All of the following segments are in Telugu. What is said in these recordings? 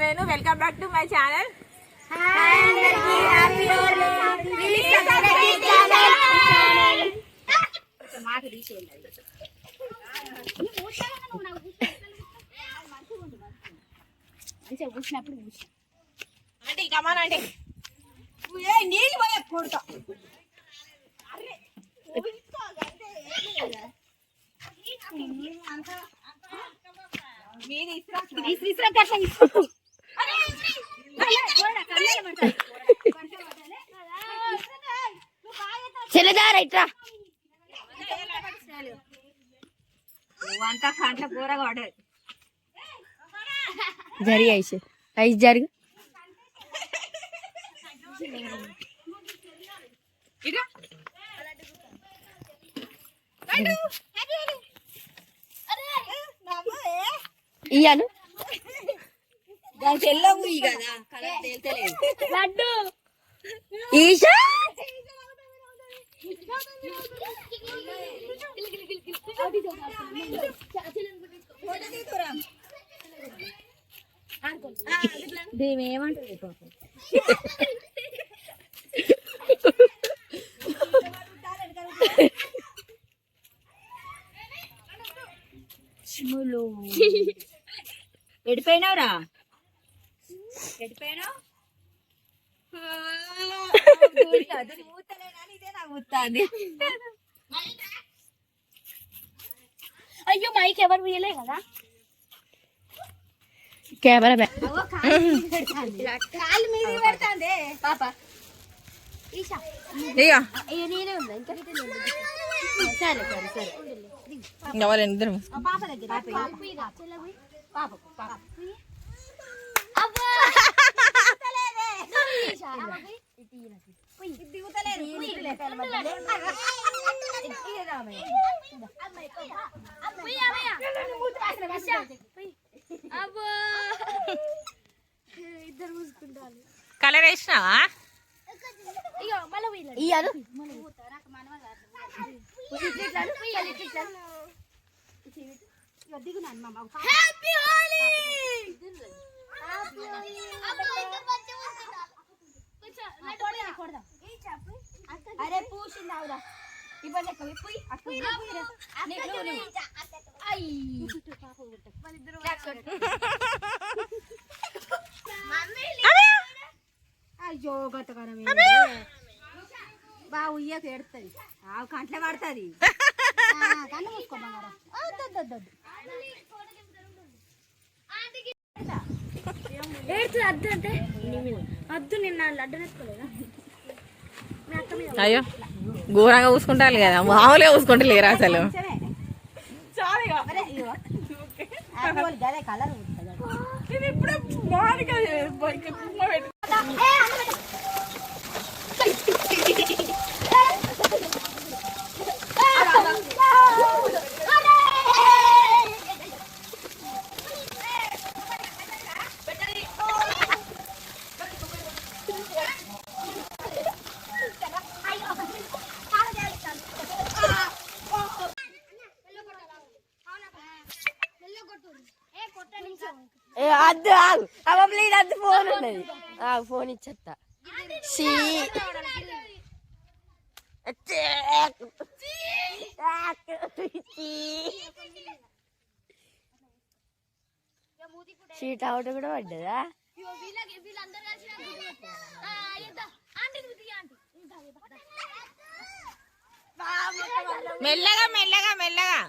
Venu. Welcome back to my channel. అంటే కమాన్ అంటే నీళ్ళు పోయే కొడతా. చెల్లదారా ఇట్రా అంతా కంట్ల కూరగా పడదు. జరి ఐసి ఐసి జరుగు ఇయ్యాను తెల్లవు కదా కలర్ తేల్తలేదు. లడ్డు ఈశా దీని ఏమంటుంది ఎడిపోయినావురా? ఎడిపోయినావు? ఇదే నాకు ఊతుంది. అయ్యో మైక్ ఎవరు వీయలే కదా. కెమెరా కాలు మీద పెడతాంది పాప. నేనే ఉందా ఇంకా సరే సరే సరే ఇద్దరు పాప దగ్గర ఇద్దరు చూసుకుంటారు. కలర్ వేసినావా? ఇయ్యాను అరే పూసిందావురా ఇవ్వలే అయ్యో గతకరం బాగా ఉయ్యకు ఎడుతుంది. ఆవు కంట్లే పడుతుంది. కన్ను మూసుకోమన్నారా? అద్దు అంటే అద్దు నిన్న లడ్డు నెత్తుకోలేదా? అయ్యో ఘోరంగా చూసుకుంటారు కదా, మామూలుగా చూసుకుంటలేరు అసలు. అద్దు ఆగు అవ్వ ప్లీజ్ అద్దు ఫోన్ ఉన్నది. ఫోన్ ఇచ్చేస్తా. షీట్ అవుట్ కూడా పడ్డదా? మెల్లగా మెల్లగా మెల్లగా.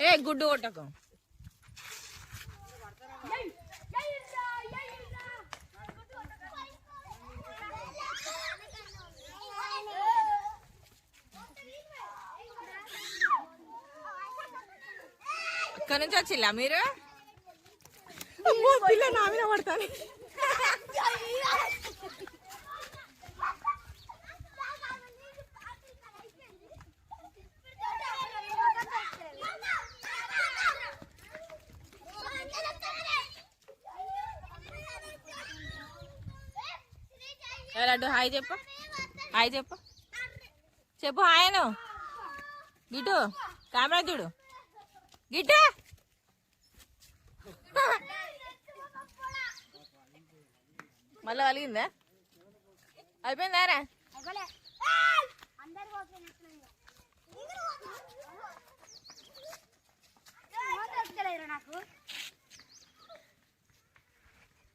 ఏ గుడ్డు కొట్టకు. ఇక్కడ నుంచి వచ్చిల్లా మీరు? పిల్ల నా మీద పడతాను. లడ్డు హాయ్ చెప్పు, హాయ్ చెప్పు, చెప్పు హాయ్ అను. గిటు కెమెరా చూడు, గిటు మళ్ళీ వలిగిందా? అయిపోయిందారా?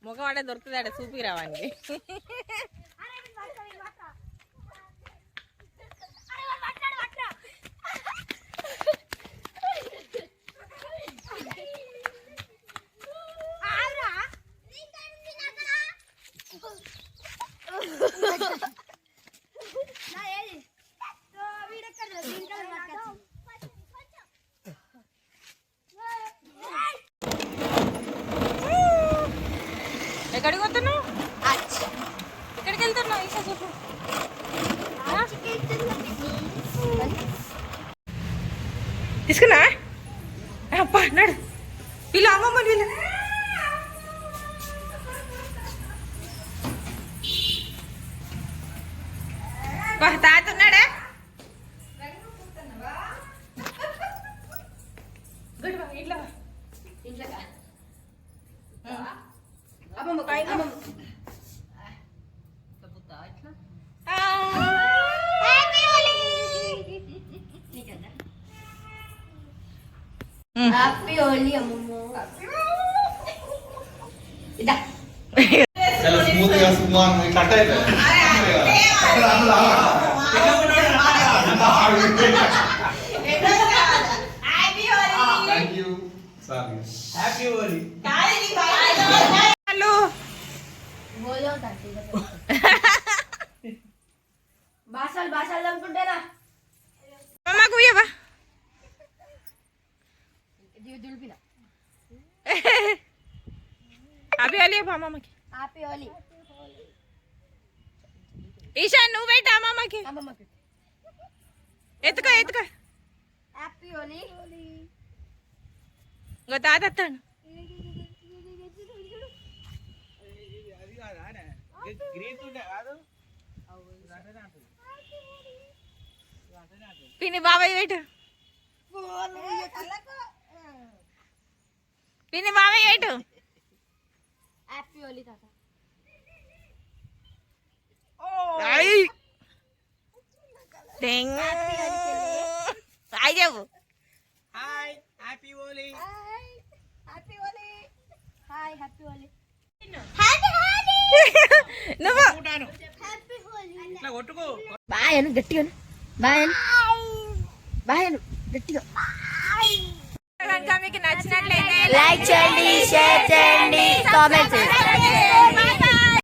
ముఖం ఆడే దొరుకుతుంది ఆడ చూపి రావానికి. ఎక్కడికి పోతున్నావు? ఎక్కడికి వెళ్తున్నావు? ఈసా చెప్పు. తీసుకున్నా అప్ప నడు. వీళ్ళు అమ్మమ్మ వీళ్ళు తాత ఉన్నాడా? ఇంట్లో హ్యాపీ హోలీ అమ్మమ్మ. ఇదా చాలా స్మూత్ గా సుమారు కట్ అయిపోయింది. Thank you sir. Happy Holi. భాషలు భాషలు అనుకుంటేనా అమ్మకు ఇయ్యవా? దులిపిన హ్యాపీ హోలీ అమ్మమ్మకి. హ్యాపీ హోలీ. ఈశా నువ్వు పెట్టా అమ్మమ్మకి. అమ్మమ్మకి ఎత్తుకో ఎత్తుకో. హ్యాపీ హోలీ. ఇంకో తాత వస్తాను. పిన్ని బాబాయ్ పెట్టు, పిన్ని బాబాయ్ పెట్టు. హ్యాపీ హోలీ తాత. హాయ్ చెప్పు. Hi happy Holi. Happy Holi. Hi happy Holi. నువ్వు హ్యాపీ హోలీ. ఇట్లా కొట్టుకో. బాయ్ అను గట్టిగా. బాయ్ అను. బాయ్ అను గట్టిగా. కనుక మీకు నచ్చినట్లయితే లైక్ చేయండి, షేర్ చేయండి, కామెంట్ చేయండి.